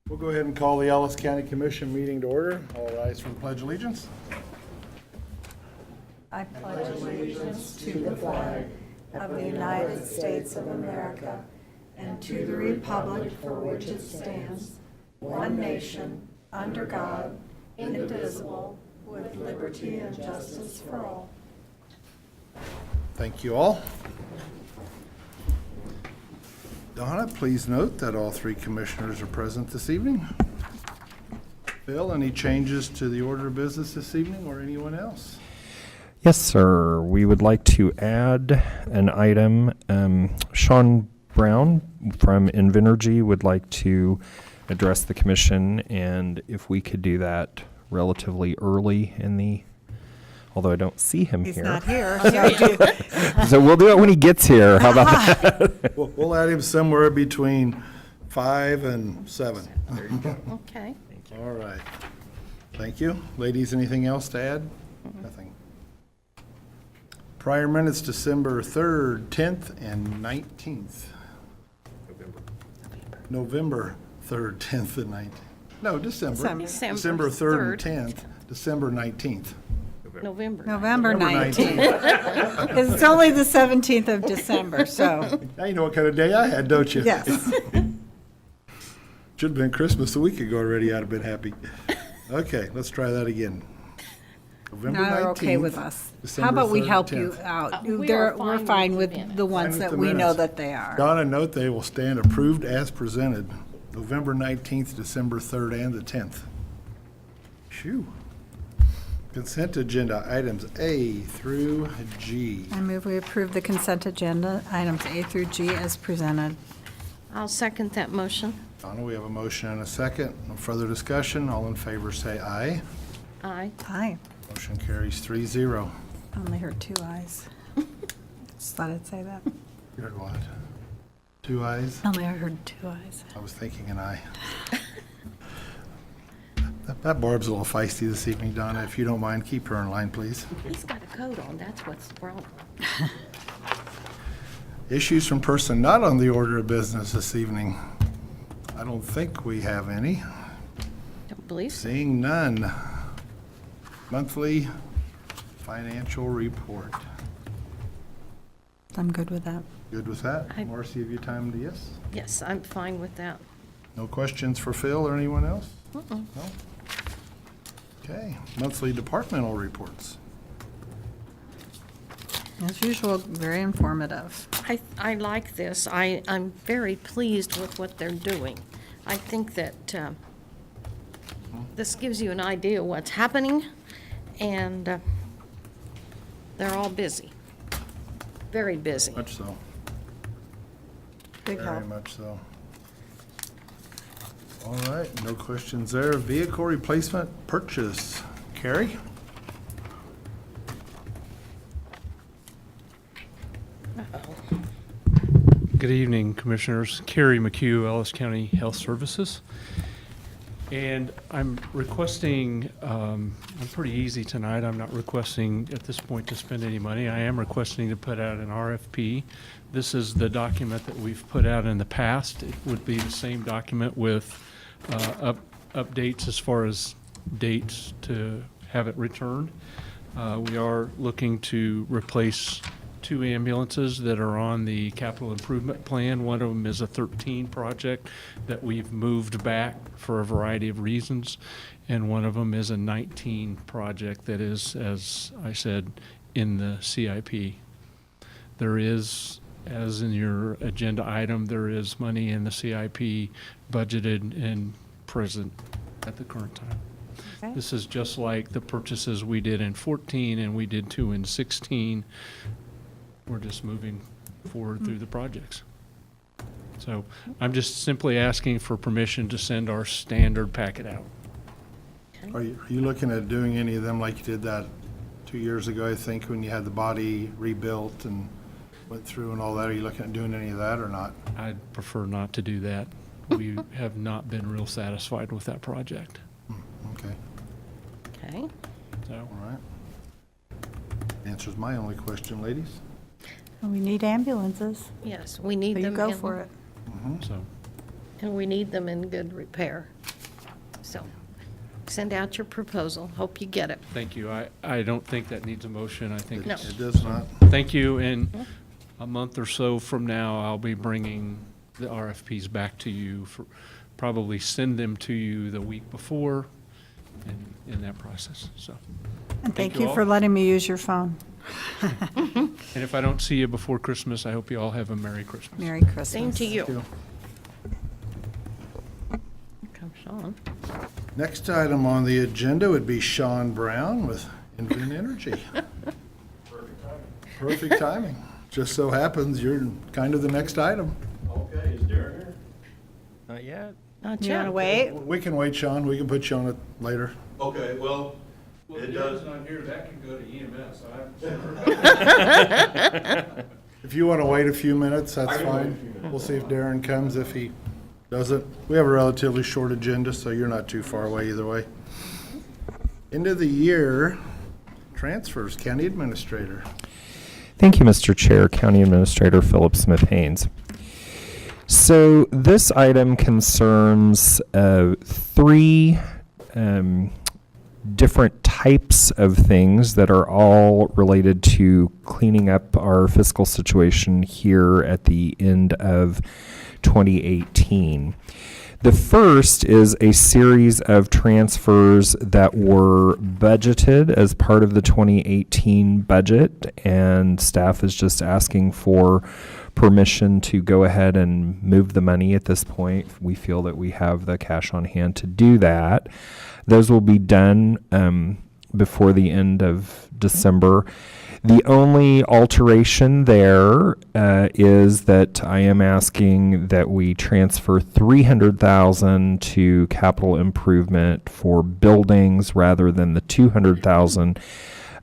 We'll go ahead and call the Ellis County Commission meeting to order. All rise for the Pledge of Allegiance. I pledge allegiance to the flag of the United States of America and to the republic for which it stands, one nation, under God, indivisible, with liberty and justice for all. Thank you all. Donna, please note that all three commissioners are present this evening. Bill, any changes to the order of business this evening or anyone else? Yes, sir. We would like to add an item. Sean Brown from Invenergy would like to address the commission, and if we could do that relatively early in the, although I don't see him He's here. not here. So we'll do it when he gets here. How about that? We'll add him somewhere between 5 and 7. Okay. All right. Thank you. Ladies, anything else to add? Nothing. Prior minutes, December 3rd, 10th, and 19th. November 3rd, 10th, and 19th. No, December. December 3rd and 10th, December 19th. November 19th. Because it's only the 17th of December, so, Now you know what kind of day I had, don't you? yes. Should have been Christmas a week ago already. I'd have been happy. Okay, let's try that again. November Now they're 19th. okay with us. How December about we 3rd, help you 10th. out? We are We're fine fine with with the the minutes. ones Fine with that the we know minutes. that they are. Donna, note they will stand approved as presented, November 19th, December 3rd, and the 10th. Phew. Consent agenda items A through G. I move we approve the consent agenda, items A through G as presented. I'll second that motion. Donna, we have a motion and a second. No further discussion. All in favor say aye. Aye. Aye. Motion carries 3-0. I only heard two ayes. Just thought I'd say that. You heard what? 2 ayes? Only I heard two ayes. I was thinking an aye. That Barb's a little feisty this evening, Donna. If you don't mind, keep her in line, please. He's got a coat on, that's what's the problem. Issues from person not on the order of business this evening. I don't think we have any. Don't believe so. Seeing none. Monthly financial report. I'm good with that. Good with that? I- Marcy, have you timed the yes? Yes, I'm fine with that. No questions for Phil or anyone else? Mm-mm. No? Okay, monthly departmental reports. As usual, very informative. I like this. I'm very pleased with what they're doing. I think that this gives you an idea of what's happening, and they're all busy. Very busy. Much so. Big Very help. much so. All right, no questions there. Vehicle replacement purchase. Carrie? Good evening, Commissioners. Kerry McHugh, Ellis County Health Services. And I'm requesting, I'm pretty easy tonight. I'm not requesting at this point to spend any money. I am requesting to put out an RFP. This is the document that we've put out in the past. It would be the same document with updates as far as dates to have it returned. We are looking to replace 2 ambulances that are on the capital improvement plan. One of them is a 13 project that we've moved back for a variety of reasons, and one of them is a 19 project that is, as I said, in the CIP. There is, as in your agenda item, there is money in the CIP budgeted and present at the current time. Okay. This is just like the purchases we did in 14 and we did 2 in 16. We're just moving forward through the projects. So I'm just simply asking for permission to send our standard packet out. Are you looking at doing any of them like you did that 2 years ago, I think, when you had the body rebuilt and went through and all that? Are you looking at doing any of that or not? I'd prefer not to do that. We have not been real satisfied with that project. Okay, Okay. So all right. Answers my only question, ladies. We need ambulances, Yes, we need so you them. go in- for it. So and we need them in good repair. So send out your proposal. Hope you get it. Thank you. I don't think that needs a motion. I think No. it's, It does not. thank you. And a month or so from now, I'll be bringing the RFPs back to you for, probably send them to you the week before and in that process, so. And thank you you all. for letting me use your phone. And if I don't see you before Christmas, I hope you all have a Merry Christmas. Merry Christmas. Same to you. Thank you. Here comes Sean. Next item on the agenda would be Sean Brown with Invent Energy. Perfect timing. Just so happens you're kind of the next item. Okay, is Darren here? Not yet. Not You want to yet. wait? We can wait, Sean. We can put you on it later. Okay, well, Well, it if does. Darren's not here, that can go to EMS. I have If you want to wait a few minutes, that's I can wait a fine. few minutes. We'll see if Darren comes. If he doesn't, we have a relatively short agenda, so you're not too far away either way. End of the year transfers, County Administrator. Thank you, Mr. Chair, County Administrator Philip Smith Haynes. So this item concerns three different types of things that are all related to cleaning up our fiscal situation here at the end of 2018. The first is a series of transfers that were budgeted as part of the 2018 budget, and staff is just asking for permission to go ahead and move the money at this point. We feel that we have the cash on hand to do that. Those will be done before the end of December. The only alteration there is that I am asking that we transfer $300,000 to capital improvement for buildings rather than the $200,000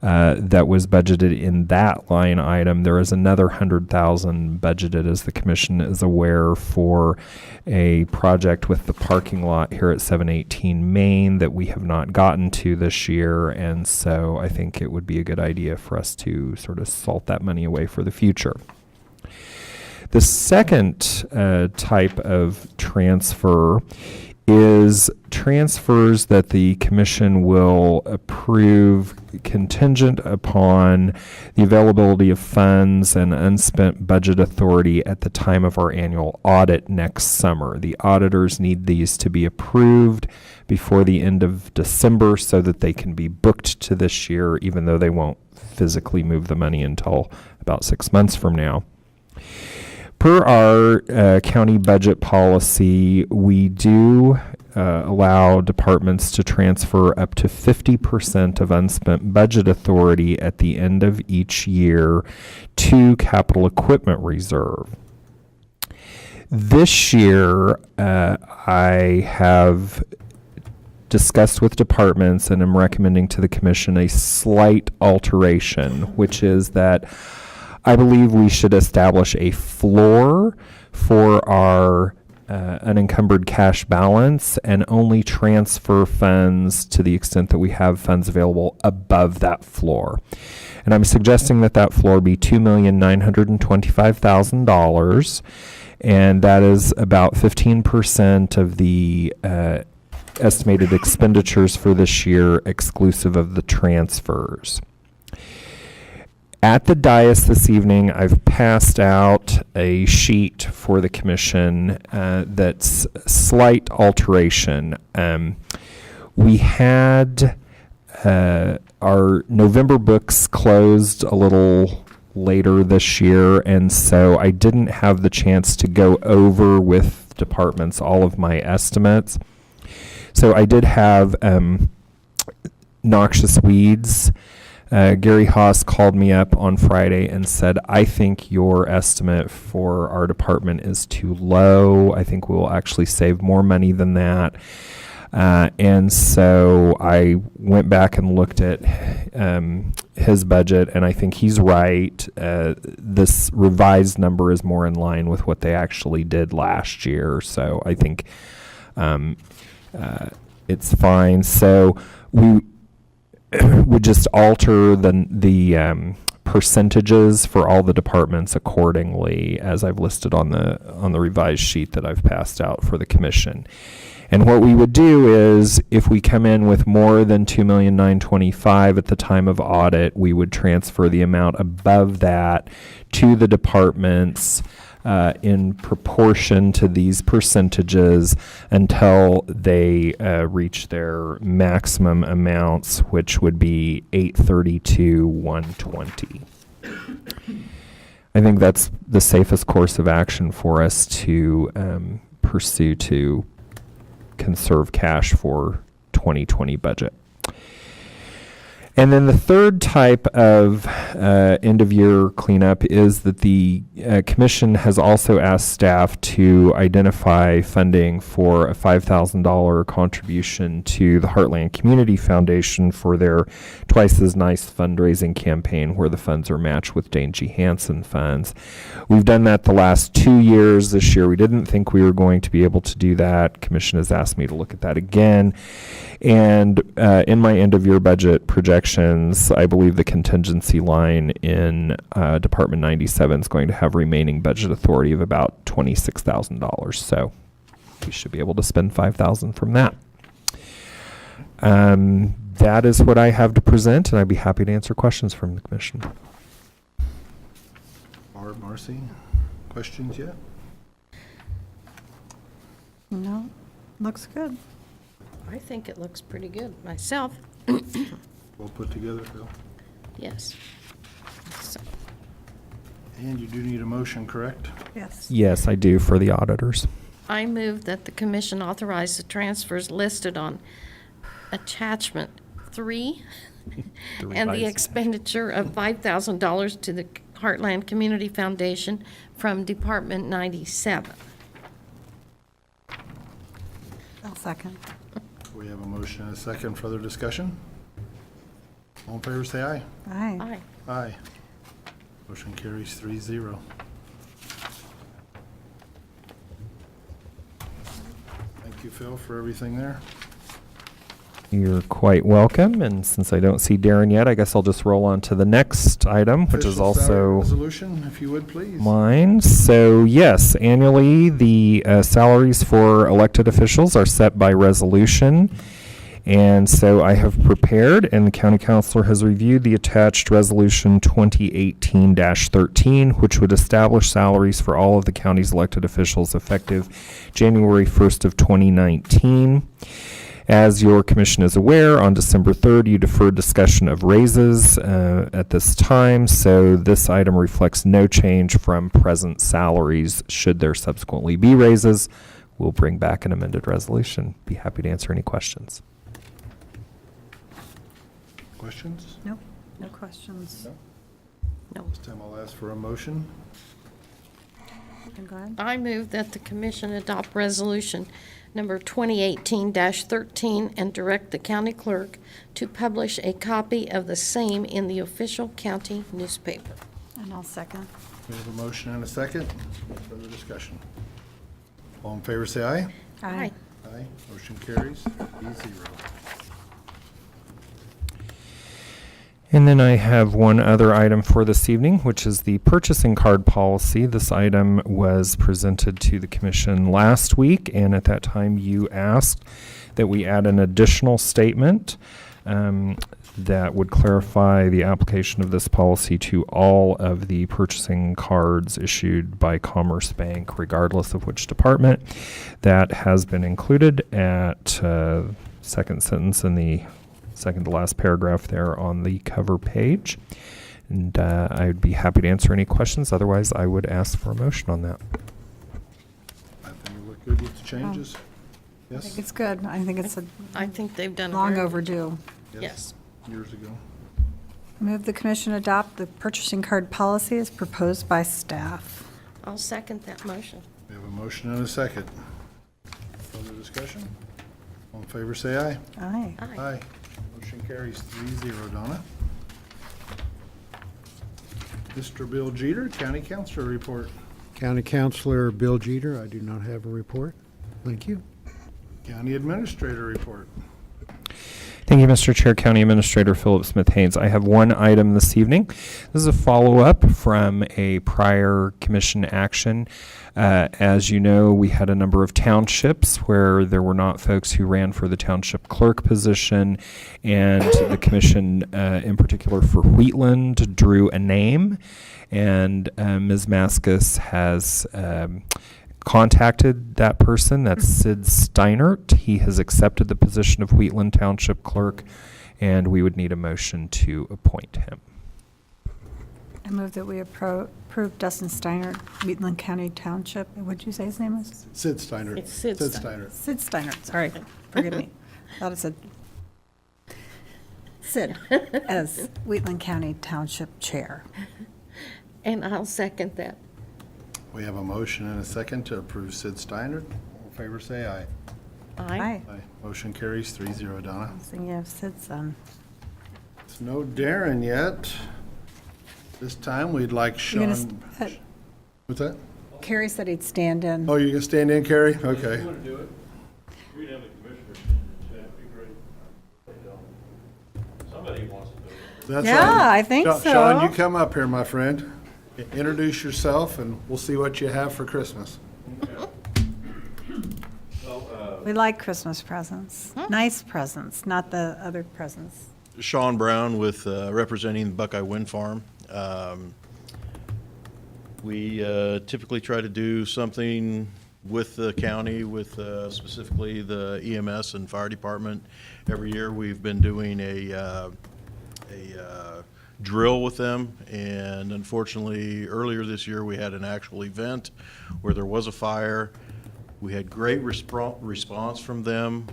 that was budgeted in that line item. There is another $100,000 budgeted, as the commission is aware, for a project with the parking lot here at 718 Main that we have not gotten to this year, and so I think it would be a good idea for us to sort of salt that money away for the future. The second type of transfer is transfers that the commission will approve contingent upon the availability of funds and unspent budget authority at the time of our annual audit next summer. The auditors need these to be approved before the end of December so that they can be booked to this year, even though they won't physically move the money until about 6 months from now. Per our county budget policy, we do allow departments to transfer up to 50% of unspent budget authority at the end of each year to capital equipment reserve. This year, I have discussed with departments and am recommending to the commission a slight alteration, which is that I believe we should establish a floor for our unencumbered cash balance and only transfer funds to the extent that we have funds available above that floor. And I'm suggesting that that floor be $2,925,000, and that is about 15% of the estimated expenditures for this year, exclusive of the transfers. At the dais this evening, I've passed out a sheet for the commission that's slight alteration. We had our November books closed a little later this year, and so I didn't have the chance to go over with departments all of my estimates. So I did have noxious weeds. Gary Haas called me up on Friday and said, I think your estimate for our department is too low. I think we'll actually save more money than that. And so I went back and looked at his budget, and I think he's right. This revised number is more in line with what they actually did last year. So I think it's fine. So we would just alter the percentages for all the departments accordingly, as I've listed on the revised sheet that I've passed out for the commission. And what we would do is, if we come in with more than $2,925,000 at the time of audit, we would transfer the amount above that to the departments in proportion to these percentages until they reach their maximum amounts, which would be $832,120. I think that's the safest course of action for us to pursue to conserve cash for 2020 budget. And then the third type of end-of-year cleanup is that the commission has also asked staff to identify funding for a $5,000 contribution to the Heartland Community Foundation for their Twice as Nice fundraising campaign, where the funds are matched with Dane G. Hansen funds. We've done that the last 2 years. This year we didn't think we were going to be able to do that. Commission has asked me to look at that again. And in my end-of-year budget projections, I believe the contingency line in Department 97 is going to have remaining budget authority of about $26,000. So we should be able to spend $5,000 from that. That is what I have to present, and I'd be happy to answer questions from the commission. Barb, Marcy, questions yet? No, looks good. I think it looks pretty good myself. Well put together, Phil. Yes. So, And you do need a motion, correct? Yes. Yes, I do, for the auditors. I move that the commission authorize the transfers listed on attachment 3 and the expenditure of $5,000 to the Heartland Community Foundation from Department 97. I'll second. We have a motion and a second. Further discussion? All in favor, say aye. Aye. Aye. Aye. Motion carries 3-0. Thank you, Phil, for everything there. You're quite welcome, and since I don't see Darren yet, I guess I'll just roll on to the next item, which is Official salary also resolution, if you would, please. mine. So yes, annually, the salaries for elected officials are set by resolution. And so I have prepared, and the county councilor has reviewed the attached resolution 2018-13, which would establish salaries for all of the county's elected officials effective January 1st of 2019. As your commission is aware, on December 3rd, you deferred discussion of raises at this time, so this item reflects no change from present salaries. Should there subsequently be raises, we'll bring back an amended resolution. Be happy to answer any questions. Questions? Nope, no questions. No. This time I'll ask for a motion. You can go ahead. I move that the commission adopt resolution number 2018-13 and direct the county clerk to publish a copy of the same in the official county newspaper. And I'll second. We have a motion and a second. Further discussion. All in favor, say aye. Aye. Aye. Motion carries 3-0. And then I have one other item for this evening, which is the purchasing card policy. This item was presented to the commission last week, and at that time you asked that we add an additional statement that would clarify the application of this policy to all of the purchasing cards issued by Commerce Bank, regardless of which department. That has been included at second sentence in the second to last paragraph there on the cover page. And I'd be happy to answer any questions. Otherwise, I would ask for a motion on that. I think we look good with the changes. I Yes? think it's good. I think it's a I think they've done a long very- overdue. Yes. Years ago. Move the commission adopt the purchasing card policy as proposed by staff. I'll second that motion. We have a motion and a second. Further discussion? All in favor, say aye. Aye. Aye. Aye. Motion carries 3-0. Donna? Mr. Bill Jeter, County Councilor report. County Councilor Bill Jeter, I do not have a report. Thank you. County Administrator report. Thank Thank you, Mr. Chair, County Administrator Philip Smith Haynes. I have one item this evening. This is a follow-up from a prior commission action. As you know, we had a number of townships where there were not folks who ran for the township clerk position, and the commission, in particular for Wheatland, drew a name, and Ms. Maskus has contacted that person. That's Sid Steinert. He has accepted the position of Wheatland Township Clerk, and we would need a motion to appoint him. I move that we approve Dustin Steiner, Wheatland County Township. What'd you say his name was? Sid Steiner. It's Sid Steiner. Sid Steiner, sorry, forgive me. Thought it said Sid as Wheatland County Township Chair. And I'll second that. We have a motion and a second to approve Sid Steiner. All in favor, say aye. Aye. Aye. Motion carries 3-0, Donna. So you have Sid's son. It's no Darren yet. This time, we'd like You're gonna Sean. What's that? Carrie said he'd stand in. Oh, you're gonna stand in, Carrie? Okay. You want to do it? We'd have the commissioners stand in, that'd be great. They don't. Somebody wants to do it. That's Yeah, right. I think so. Sean, you come up here, my friend. Introduce yourself, and we'll see what you have for Christmas. Well, We like Christmas presents, nice presents, not the other presents. Sean Brown with, representing Buckeye Wind Farm. We typically try to do something with the county, with specifically the EMS and fire department. Every year, we've been doing a drill with them, and unfortunately, earlier this year, we had an actual event where there was a fire. We had great response from them.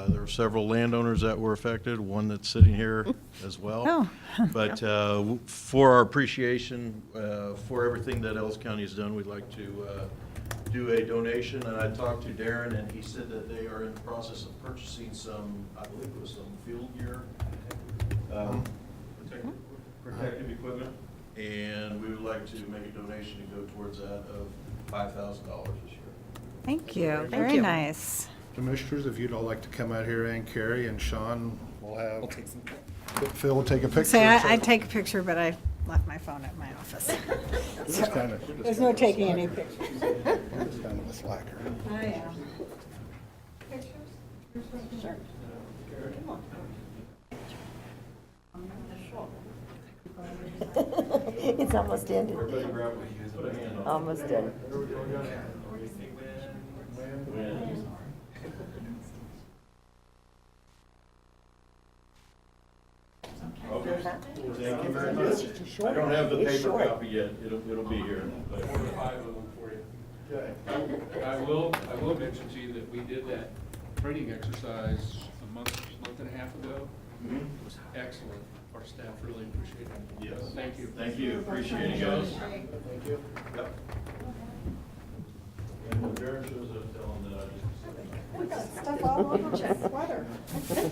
There were several landowners that were affected, one that's sitting here as well. Oh. But for our appreciation for everything that Ellis County has done, we'd like to do a donation. And I talked to Darren, and he said that they are in the process of purchasing some, I believe it was some field gear, protective equipment, and we would like to make a donation to go towards that of $5,000 this year. Thank you, very you. nice. Commissioners, if you'd all like to come out here, and Carrie and Sean will have. Phil will take a picture. Say, I'd take a picture, but I left my phone at my office. There's no taking any pictures. You're just kind of a slacker. I am. Sure. It's almost ended. Everybody grab it. Put a hand on it. Almost done. Okay, thank you very much. I don't have the paper copy yet, it'll be here. but- 4 to 5 of them for you. Okay. I will mention to you that we did that training exercise a month and a half ago. Mhm. It was excellent. Our staff really appreciated it. Yes. Thank you. Thank you, appreciate it, guys. Thank you. Yep. And when Darren shows up, tell him that I just. We got stuff all over my sweater.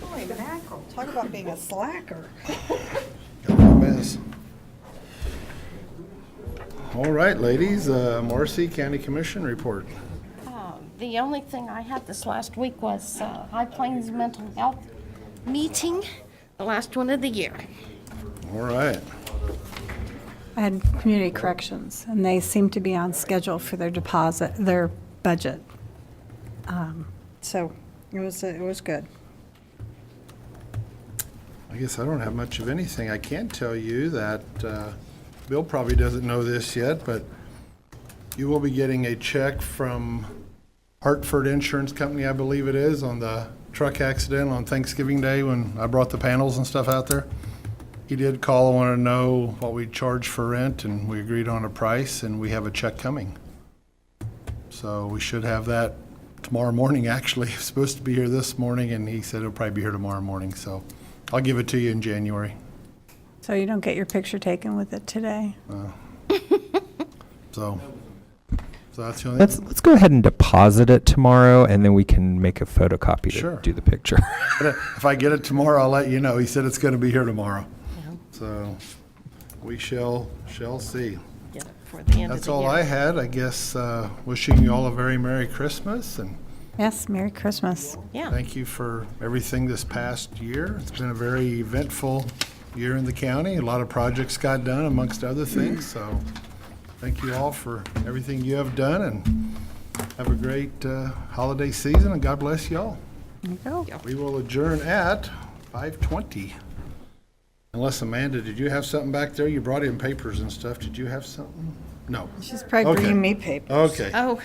Holy mackerel, talk about being a slacker. Got a mess. All right, ladies, Marcy, County Commission report. The only thing I had this last week was High Plains Mental Health meeting, the last one of the year. All right. I had community corrections, and they seem to be on schedule for their budget. So it was good. I guess I don't have much of anything. I can tell you that Bill probably doesn't know this yet, but you will be getting a check from Hartford Insurance Company, I believe it is, on the truck accident on Thanksgiving Day when I brought the panels and stuff out there. He did call and wanted to know what we charge for rent, and we agreed on a price, and we have a check coming. So we should have that tomorrow morning, actually. It's supposed to be here this morning, and he said it'll probably be here tomorrow morning, so I'll give it to you in January. So you don't get your picture taken with it today? So that's the only. Let's go ahead and deposit it tomorrow, and then we can make a photocopy to Sure. do the picture. If I get it tomorrow, I'll let you know. He said it's going to be here tomorrow. So we shall see. Get it for the end of the year. That's all I had. I guess wishing you all a very Merry Christmas and Yes, Merry Christmas. Yeah. Thank you for everything this past year. It's been a very eventful year in the county. A lot of projects got done amongst other things, so thank you all for everything you have done, and have a great holiday season, and God bless you all. There you go. We will adjourn at 5:20. Unless, Amanda, did you have something back there? You brought in papers and stuff. Did you have something? No. She's probably Okay. bringing me papers. Okay. Oh,